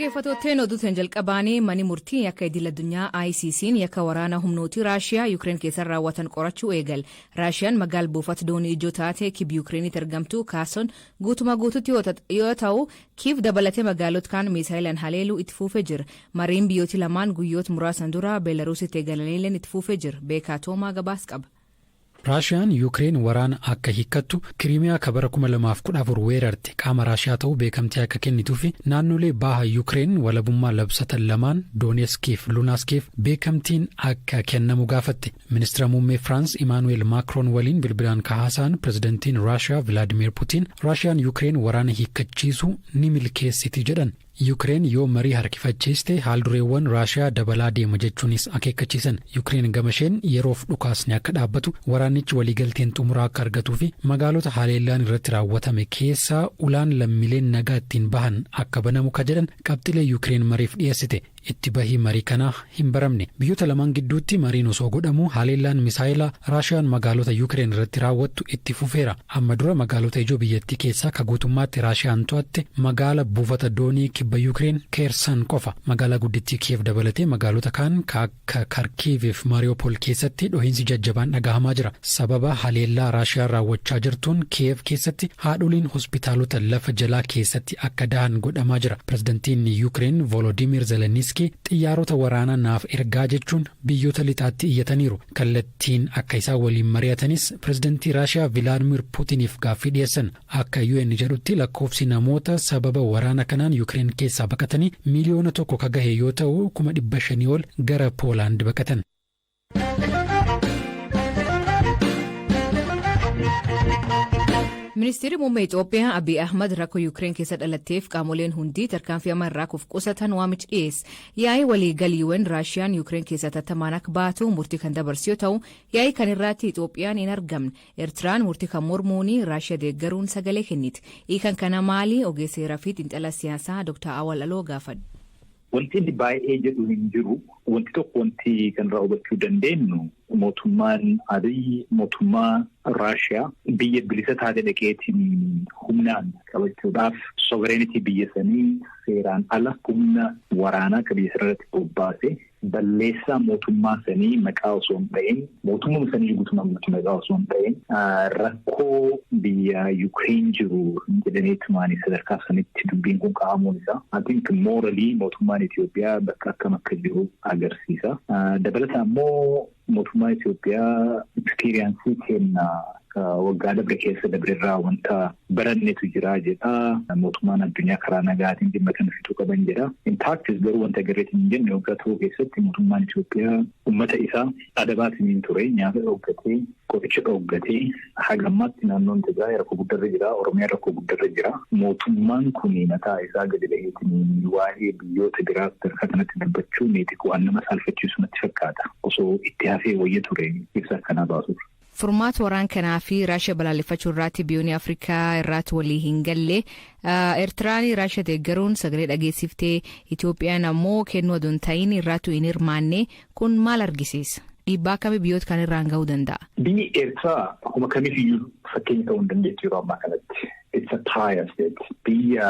Dhaggeeffattootni oduutiin jalqabaanii mani murtii akka idil addunyaa ICC'n yakka waraana humnooti Raashiyaa Yuukireen keessa raawwatan qorachuu eegal. Raashiyaan magaala buufata doonii ijoo taate Kiiv Yuukireenitti argamtu Kaason guutumaa guututti yoo ta'u Kiiv dabalatee magaalota kaan miisaayilaan haleeluu itti fufee jira. Mariin biyyooti lamaan guyyoota muraasan dura Beelaruusitti eegalaniileen itti fufee jira. Beekaa Toomaa gabaas qaba. Raashiyaan Yuukireen waraana akka hiikkattu Kiriimiyaa kabara 2014 weerarte qaama Raashiyaa ta'uu beekamtii akka kennituufi naannolee baha Yuukireen walabummaa labsatan lamaan Dooneskiif Lunaskiif beekamtiin akka kennamu gaafatte. Ministeera muummee Firaans Imaanuweel Maakroon waliin bilbilaan kahaasaan pirezidantiin Raashiyaa Vilaadimeer Puutiin Raashiyaan Yuukireen waraana hiikkachiisuu ni milkeessiti jedhan. Yuukireen yoo marii harkifachiiste haaldureewwan Raashiyaa dabalaa deema jechuunis akeekkachiisan. Yuukireen gamasheen yeroof dhukaasni akka dhaabbatu waraanichi waliigalteen xumuraa akka argatuu fi magaalota haleellaan irratti raawwatame keessaa ulaan lammiileen nagaa ittiin bahan akka banamu ka jedhan qabxilee Yuukireen mariif dhiyeessite. Itti bahii marii kanaa hin baramne. Biyyoota lamaan gidduutti mariin osoo godhamu haleellaan misaayilaa Raashiyaan magaalota Yuukireen irratti raawwattu itti fufeera. Amma dura magaalota ijoo biyyattii keessaa ka guutummaatti Raashiyaan to'atte magaala buufata doonii kibba Yuukireen Keersan qofa. Magaalaa guddittii Kiyev dabalatee magaalota kaan akka Karkiiviif Maariyoopol keessatti dhohiinsi jajjabaan dhagahamaa jira. Sababa haleellaa Raashiyaan raawwachaa jirtuun Kiyev keessatti haadholiin hospitaalota lafa jalaa keessatti akka dahan godhamaa jira. Pirezidantiin Yuukireen Volodimiir Zeleniskii xiyyaarota waraanaa naaf ergaa jechuun biyyoota lixaatti iyyataniiru. Kallattiin akka isaa waliin mari'atanis pirezidantii Raashiyaa Vilaadimeer Puutiniif gaaffii dhiyeessan. Akka UN jedhutti lakkoofsi namoota sababa waraana kanaan Yuukireen keessaa baqatanii miliyoona 1 ka gahe yoo ta'u 500,000 ol gara Poolaand baqatan. Ministeerri muummee Itoophiyaa Abiy Ahmad rakkoo Yuukireen keessa dhalatteef qaamoleen hundi tarkaanfii amarraa kuuf qusatan waamicha dhiyeesse. Yaa'ii waliigaliiwwan Raashiyaan Yuukireen keessa tattamaan akka baatu murtii kan dabarsu yoo ta'u yaa'ii kan irratti Itoophiyaan hin argamne. Eertiraan murtii kan mormuun Raashiyaa deeggaruun sagalee kenniti. Hiikan kana maali? Ogeessa seeraa fi xiinxalaa siyaasaa Dr. Awwal Aloo gaafadhu. Wanti baay'ee jedhu hin jiru. Wanti tokko wanti kan irraa hubachuu dandeenyu mootummaan Abiy mootummaa Raashiyaa biyya bilisa taate dhaqeetiin humnaan qabachuudhaaf sovereenitii biyya sanii seeraan ala humna waraanaa akka biyya sanarratti bobbaase balleessaa mootummaa sanii maqaa osoo hin ta'in mootummaa sanii guutummaa maqaa osoo hin ta'in rakkoo biyya Yuukireen jiru jedhaneetumaan sadarkaa sanitti dubbiin kun qabamuun isaa I think morally mootummaan Itoophiyaa bakka akkam akka jiru agarsiisa. Dabalataan immoo mootummaa Itoophiyaa ekspiriyaansii kennaa waggaa dabre keessa dabreerraa wanta barannetu jira jedha. Mootummaan addunyaa karaa nagaatiin dhimma kana fixuu qaban jedha. In practice garuu wanta agarreetiin hin jenne waggaa tokko keessatti mootummaan Itoophiyaa uummata isaa adabaatiin hin ture. Nyaata dhooggatee, qoricha dhooggatee hagammaatti naannoon Tigraay rakkoo guddarra jira. Oromiyaa rakkoo guddarra jira. Mootummaan kun mataa isaa gadi ba'eetiin waa'ee biyyoota biraa sadarkaa kanatti dubbachuu meetiku waan nama saalfachiisu natti fakkaata. Osoo itti hafee wayya ture ibsa akkanaa baasuuf. Furmaata waraan kanaa fi Raashiyaa balaaleffachuu irratti biyyoonni Afrikaa irratti walii hin galle. Eertiraan Raashiyaa deeggaruun sagalee dhageessiftee Itoophiyaan ammoo kennuu adoon ta'in irratti hin hirmaanne kun maal argisiisa? Dhiibbaa akkamii biyyoota kan irraan gahuu danda'a? Biyyi Eertiraa akkuma kamiifiyyuu fakkeenya ta'uu hin dandeettu yeroo ammaa kanatti. It's a tired state. Biyya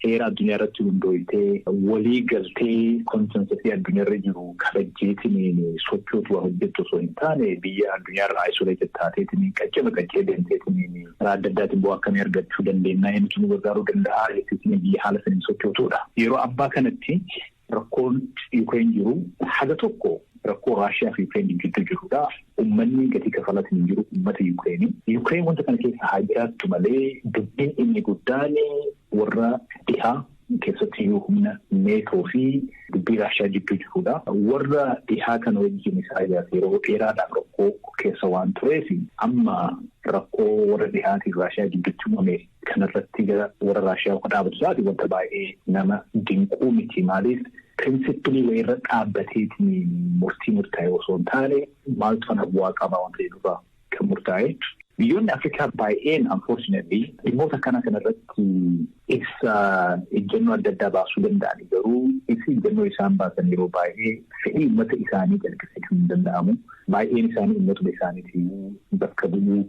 heera addunyaa irratti hundooyitee walii galtee konsensasii addunyaa irra jiru kabajjeetiin sochootu hojjettu osoo hin taane biyya addunyaa irraa isoleeted taateetiin qaccee deemteetiin karaa adda addaatiin bu'aa akkamii argachuu dandeenya inni nu gargaaruu danda'a jechuun biyya haala saniin sochootudha. Yeroo abbaa kanatti rakkoon Yuukireen jiru haga tokko rakkoo Raashiyaa fi Yuukireen gidduu jirudha. Uummanni gatii kafalatiin hin jiru uummata Yuukireenii. Yuukireen wanta kana keessa haa jiraattu malee dubbiin inni guddaan warra dhihaa keessatti humna neetoo fi dubbii Raashiyaa gidduu jirudha. Warra dhihaa kana wajjin isaa yeroo dheeraadhaaf rakkoo keessa waan tureef amma rakkoo warra dhihaatiif Raashiyaa gidduutti uumame kanarratti gara warra Raashiyaa dhaabatu isaati wanta baay'ee nama dinquu miti maaliif Principally wayirra dhaabbateetiin murtii murtaa'e osoo hin taane maaltu kana bu'aa qaba wanta jedhurraa kan murtaa'e. Biyyoonni Afrikaa baay'een unfortunately dhimmoota kana kanarratti ibsa ejjennoo adda addaa baasuu danda'ani garuu ibsi ejjennoo isaan baasan yeroo baay'ee fedhii uummata isaanii calqisiisuu hin danda'amu. Baay'een isaanii uummatuma isaaniitiin bakka bu'uu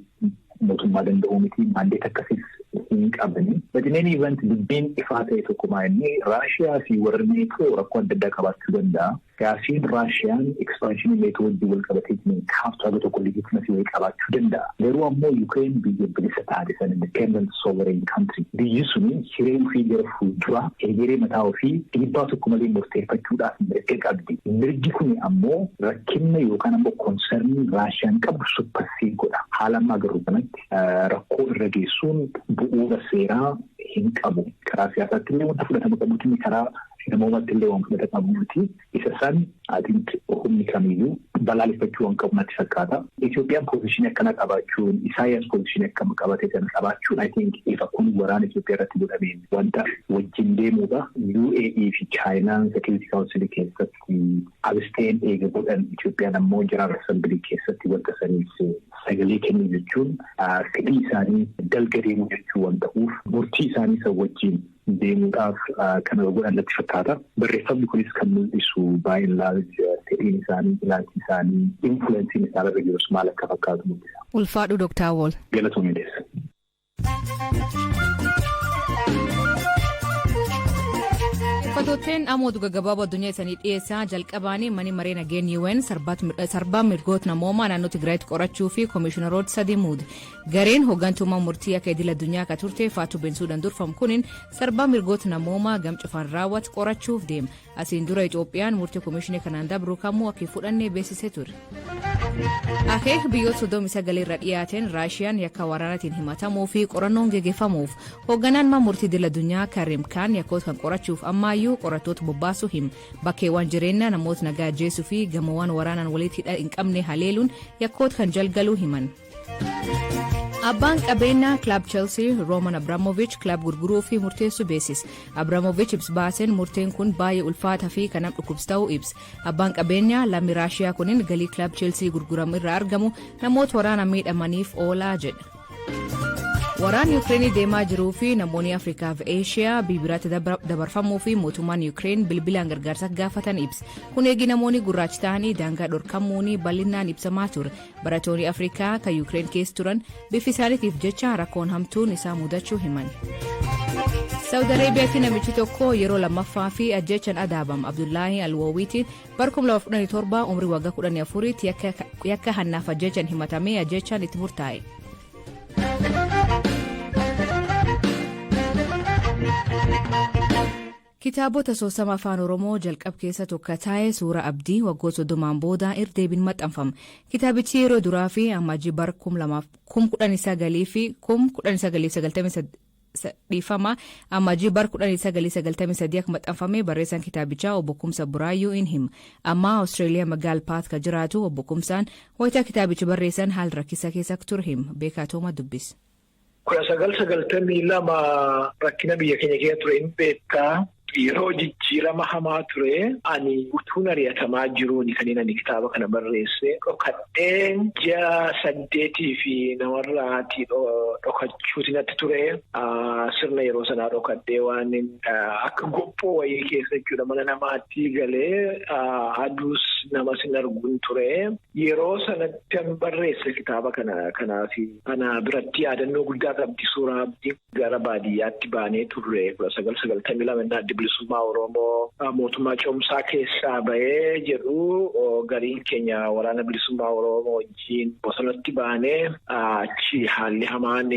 mootummaa danda'uu miti maandeet akkasiis hin qabani. But in any event dubbiin ifaa ta'e tokkumaa inni Raashiyaa fi warri neetoo rakkoo adda addaa qabaachuu danda'a. Gaasiin Raashiyaan ekspanshinii neetoo wajjin wal qabatee kaaftuu haga tokko ligitimasi wayii qabaachuu danda'a. Garuu ammoo Ukraine biyya bilisa taate san independent sovereign country. Biyyi suni hiree ofii gara fuulduraa egeree mataa ofii dhiibbaa tokko malee murteeffachuudhaaf mirga qabdi. Mirgi kun ammoo rakkinna yookaan ammoo koonsernii Raashiyaan qabu supparsii godha. Haala ammaa garuu kanatti rakkoo irra geessuun bu'uura seeraa hin qabu. Karaa siyaasaatti illee wanta fudhatama qabuutiin karaa namoomatti illee waan fudhatama qabuuti. Isa san adiinti humni kamiyyuu balaaleffachuu waan qabu natti fakkaata. Itoophiyaan poozishinii akkana qabaachuun Isaayyaas poozishinii akkama qabatee sana qabaachuun I think ifa kun waraana Itoophiyaa irratti godhameen wanta wajjin deemuudha. UAE fi Chaayinaan Security Council keessatti absteen eega godhan Itoophiyaan ammoo General Assembly keessatti wanta saniif sagalee kennuu jechuun fedhii isaanii dalga deemuu jechuu waan ta'uuf murtii isaanii san wajjin deemuudhaaf kana godhan natti fakkaata. Barreeffamni kunis kan mul'isu baay'een fedhiin isaanii, ilaalchi isaanii, influensiin isaanirra jirus maal akka fakkaatu mul'isa. Ulfaadhu Dr. Awwal. Galatoomii deessa. Uffatooteen amoota gaggabaaboo addunyaa isaanii dhiyeessaa jalqabaanii mani maree nageenya UN sarbaan mirgoota namoomaa naannoo Tigraayitti qorachuu fi koomishiinaroota 3 muude. Gareen hooggantummaa murtii akka idil addunyaa akka turte Faatuu Bensuudhaan durfamu kuniin sarbaa mirgoota namoomaa gamcufaan raawwatu qorachuuf deema. Asiin dura Itoophiyaan murtii koomishinii kanaan dabru kamuu akka fudhannee beeksisee ture. Akeeka biyyoota 39 irra dhiyaateen Raashiyaan yakka waraanaatiin himatamuu fi qorannoon geggeeffamuuf hoogganaan murtii idil addunyaa Karim Khan yakkoota kan qorachuuf ammaayyuu qorattoota bobbaasuu hima. Bakkeewwan jireenyaa namoota nagaa ajjeesuu fi gamoowwan waraanaan walitti hidha hin qabne haleeluun yakkoota kan jalgaluu himan. Abbaan qabeenyaa Club Chelsea Roman Abramovich Club gurguruu fi murteessuu beeksise. Abramovich ibsa baaseen murteen kun baay'ee ulfaataa fi kan nama dhukkubsu ta'uu ibsa. Abbaan qabeenyaa lammii Raashiyaa kuniin galii Club Chelsea gurguramu irraa argamu namoota waraana miidhamaniif oolaa jedha. Waraanni Yuukireenii deemaa jiruu fi namoonni Afrikaa fi Eeshiyaa bibiraatti dabarfamuu fi mootummaan Yuukireen bilbilaan gargaarsa gaafatan ibsa. Kun eegi namoonni gurraachi ta'anii daangaa dhorkamuun bal'inaan ibsamaa ture. Barattoonni Afrikaa kan Yuukireen keessa turan bifa isaaniitiif jecha rakkoon hamtuun isaa mudachuu himan. Saawud Arabiyaatti namichi tokko yeroo lammaffaa fi ajjechaan adaabam Abdullaahi Alwaawiitiin bara 2017 umrii waggaa 14 yakka hannaaf ajjechaan himatamee ajjechaan itti murtaa'e. Kitaabota soosama afaan Oromoo jalqab keessa tokko taa'ee suura abdii waggoota 30 booda irdeebiin maxxanfama. Kitaabichi yeroo duraa fi ammajii bara 1900 fi 1993 dhiifama ammajii bara 1993 akka maxxanfame barreessaan kitaabichaa obbo Kumsa Buraayyuu in hima. Amma Awustreeliyaa magaala Paat ka jiraatu obbo Kumsaan wayitaa kitaabichi barreessan haal rakkisa keessa ture hima. Beekaatooma dubbisa. 1992 rakkina biyya keenya keessa ture hin beektaa. Yeroo jijjiirama hamaa ture ani utuun ari'atamaa jiruun kan ani kitaaba kana barreesse dhokadheen ji'a 8 fi namarraatii dhokachuuti natti ture sirna yeroo sanaa dhokadhee waan akka gophoo wayii keessa jechuudha mana namaatti galee aduus nama sin arguun ture yeroo sanatti barreesse kitaaba kanaaf ana biratti yaadannoo guddaa qabdi suuraa abdii gara baadiyyaatti baanee turre 1992 bilisummaa Oromoo mootummaa Coomsaa keessaa bahee jedhu gariin keenya waraana bilisummaa Oromoo wajjin bosonatti baanee achi haalli hamaan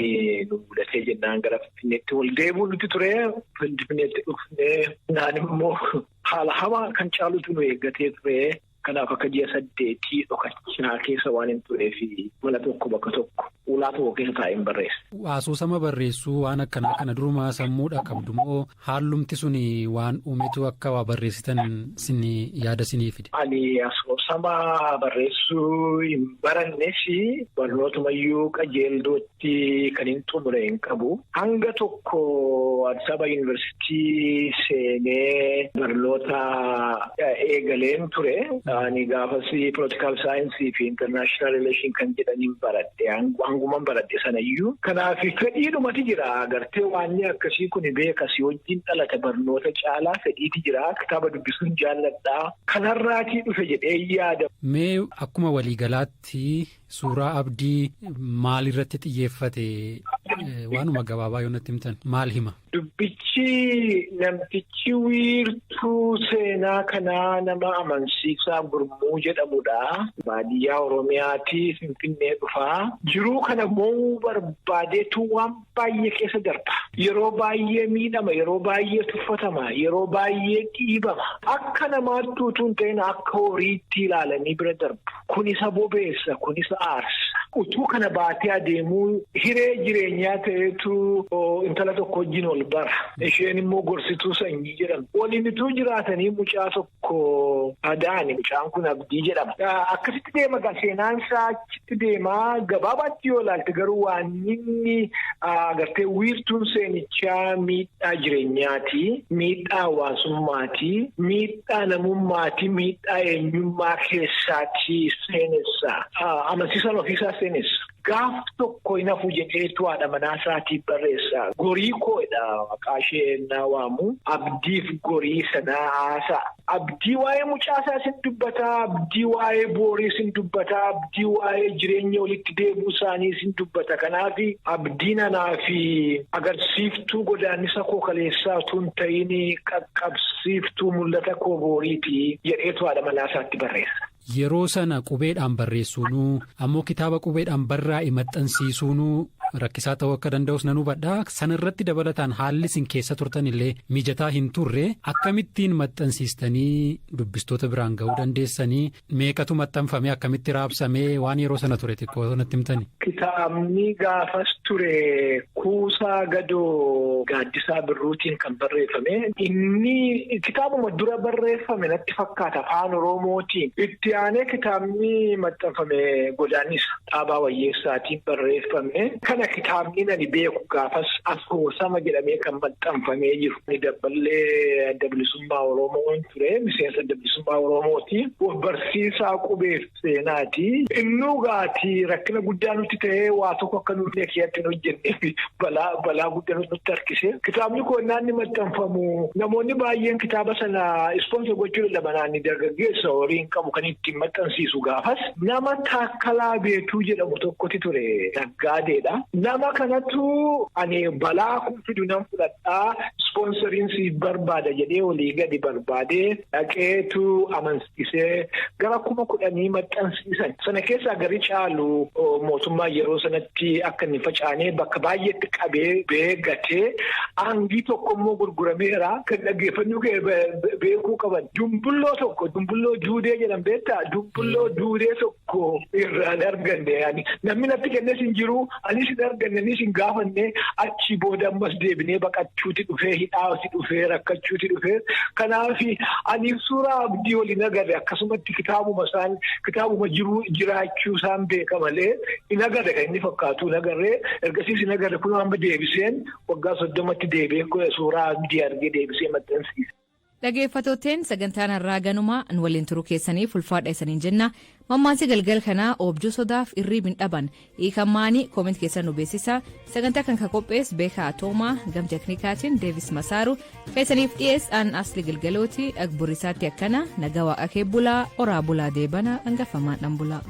nu mudatee jennaan gara Finfinneetti wal deebi'uu nuti ture. Finfinneetti dhufnee naan immoo haala hamaa kan caalutu nu eeggatee ture. Kanaaf akka ji'a 8 dhokachaa keessa waan hin tureefi mana tokko bakka tokko ulaa tokko keessa taa'een barreessa. Asoosama barreessuu waan akkanaa kana durumaa sammuudha qabdu moo haallumti suni waan uumetu akka waa barreessitan yaada sinii fide? Ani asoosama barreessuu hin barannes barnootumayyuu qajeeldootti kan hin xumure hin qabu. Hanga tokko Addis Ababa Yuunivarsiitii seenee barnoota eegaleen ture. Ani gaafasii political science fi international relation kan jedhaniin baradhe hanguman baradhe sanayyuu. Kanaaf fedhiidhumati jira agartee waan akkasii kun beekasii wajjin dhalate barnoota caalaa fedhiiti jira kitaaba dubbisuun jaalladhaa kanarraatii dhufe jedhee yaada. Mee akkuma waliigalaatti suuraa abdii maalirratti xiyyeeffate Waanuma gabaabaa yoo natti himtan maal hima? Dubbichi namtichi wiirtuu seenaa kanaa nama amansiisaa Gurmuu jedhamudha. Baadiyyaa Oromiyaatii Finfinnee dhufaa. Jiruu kana mo'uu barbaadeetu waan baay'ee keessa darba. Yeroo baay'ee miidhama, yeroo baay'ee tuffatama, yeroo baay'ee dhiibama. Akka namaatti utuu hin ta'in akka horiitti ilaalanii bira darbu. Kun isa bobeessa, kun isa aarsa. Utuu kana baatee adeemuu hiree jireenyaa ta'etu intala tokko wajjin ol bara. Isheen immoo gorsituu sanyii jedhamti. Waliinituu jiraatanii mucaa tokko adaani. Mucaan kun Abdii jedhama. Akkasitti deema seenaan isaa achitti deemaa gabaabaatti yoo ilaalte garuu waan inni agartee wiirtuun seenichaa miidhaa jireenyaati, miidhaa hawaasummaati, miidhaa namummaati, miidhaa eenyummaa keessaati seenessa. Amansiisaan ofiisaa seenessa. Gaaf tokko hin hafu jedheetu haadha manaa isaatii barreessa. Gorii koodha maqaa ishee naa waamu. Abdiif gorii sanaa haasa'a. Abdii waa'ee mucaa isaa sin dubbataa, abdii waa'ee boorii sin dubbataa, abdii waa'ee jireenya walitti deebi'uu isaanii sin dubbata. Kanaaf abdiin anaa fi agarsiiftuu godaannisa koo kaleessaa utuu hin ta'in qaqqabsiiftuu mul'ata koo booriiti jedheetu haadha manaa isaatti barreessa. Yeroo sana qubeedhaan barreessuunuu ammoo kitaaba qubeedhaan barraa'e maxxansiisuunuu rakkisaa ta'uu akka danda'us nan hubadha. Sana irratti dabalataan haalli isin keessa turtan illee mijataa hin turre akkamittiin maxxansiistanii dubbistoota biraan ga'uu dandeessanii meeqatu maxxanfamee akkamitti raabsamee waan yeroo sana ture xiqqoo natti himtani? Kitaabni gaafas ture Kuusaa Gadoo Gaaddisaa Birruutiin kan barreeffame. Inni kitaabuma dura barreeffame natti fakkaata afaan Oromootiin. Itti aanee kitaabni maxxanfame Godaannisa Dhaabaa Wayyeessaatiin barreeffame. Kana kitaabni ani beeku gaafas asoosama jedhamee kan maxxanfamee jiru. Dabballee Adda Bilisummaa Oromoon ture. Miseensa Adda Bilisummaa Oromooti. Barsiisaa qubee seenaati. Innuu gaatii rakkina guddaa nutti ta'ee waa tokko akka nuti keessatti hojjennee balaa guddaa nutti harkise. Kitaabni kun naanni maxxanfamu namoonni baay'een kitaaba sana ispoonsii gochuu labanaan dargaggeessa horii hin qabu kan ittiin maxxansiisu gaafas nama Taakkalaa Beetuu jedhamu tokkotti ture naggaadeedha. Nama kanatu ani balaa kun fidu nan fudhadhaa ispoonsoriinsi barbaada jedhee olii gadi barbaadee dhaqeetu amansiisee gara 10,000 maxxansiisan. Sana keessaa gari caalu mootummaa yeroo sanatti akka inni facaanee bakka baay'eetti qabee beegatee hangii tokko immoo gurgurameera kan dhaggeeffannuu beekuu qaban. Dumbulloo duudee jedhan beektaa? Dumbulloo duudee tokko irraan arganne. Namni natti kennes hin jiru, anis hin arganne, anis hin gaafanne achi booda ammas deebinee baqachuuti dhufee hidhaawasi dhufee rakkachuuti dhufee. Kanaaf ani suuraa abdii waliin agarre akkasumatti kitaabuma jiraachuu isaan beeka malee hin agarre kan inni fakkaatu hin agarre ergasiis hin agarre kun amma deebiseen waggaa 30tti deebi'ee suuraa abdii argee deebisee maxxansiise. Dhaggeeffatooteen sagantaan har'aa ganumaa an waliin turuu keessaniif ulfaadha isaniin jenna. Mammaansi galgal kanaa oobjuu sodaaf irriib hin dhaban hiikammaanii koomenti keessan nu beeksisa. Sagantaa kan qophees Beekaa Atoomaa gam teknikaatiin Deevis Masaaru keessaniif dhiyeessaan asli galgalooti agburisaatti akkana nagaa waaqa kee bulaa oraa bulaa deebana hangafamaan dhan bulaa.